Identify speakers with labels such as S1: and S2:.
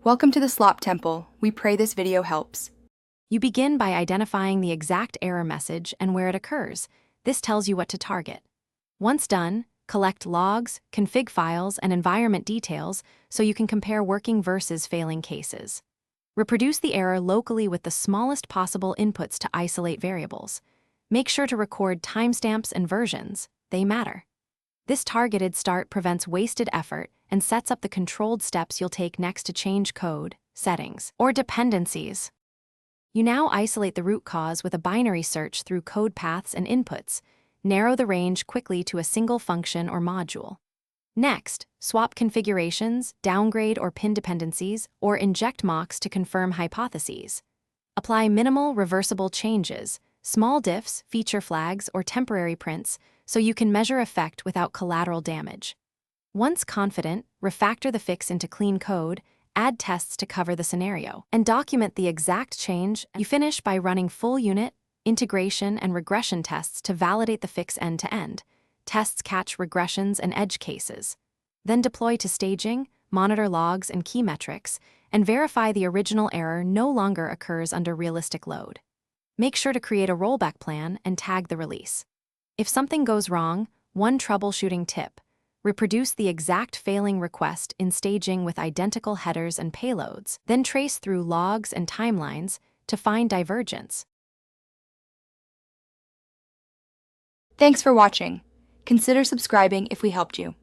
S1: Welcome to the Slop Temple. We pray this video helps.
S2: You begin by identifying the exact error message and where it occurs. This tells you what to target. Once done, collect logs, config files, and environment details so you can compare working versus failing cases. Reproduce the error locally with the smallest possible inputs to isolate variables. Make sure to record timestamps and versions. They matter. This targeted start prevents wasted effort and sets up the controlled steps you'll take next to change code, settings, or dependencies. You now isolate the root cause with a binary search through code paths and inputs. Narrow the range quickly to a single function or module. Next, swap configurations, downgrade or pin dependencies, or inject mocks to confirm hypotheses. Apply minimal reversible changes, small diffs, feature flags, or temporary prints so you can measure effect without collateral damage. Once confident, refactor the fix into clean code, add tests to cover the scenario, and document the exact change. You finish by running full unit, integration, and regression tests to validate the fix end-to-end. Tests catch regressions and edge cases. Then deploy to staging, monitor logs and key metrics, and verify the original error no longer occurs under realistic load. Make sure to create a rollback plan and tag the release. If something goes wrong, one troubleshooting tip: reproduce the exact failing request in staging with identical headers and payloads, then trace through logs and timelines to find divergence.
S1: Thanks for watching. Consider subscribing if we helped you.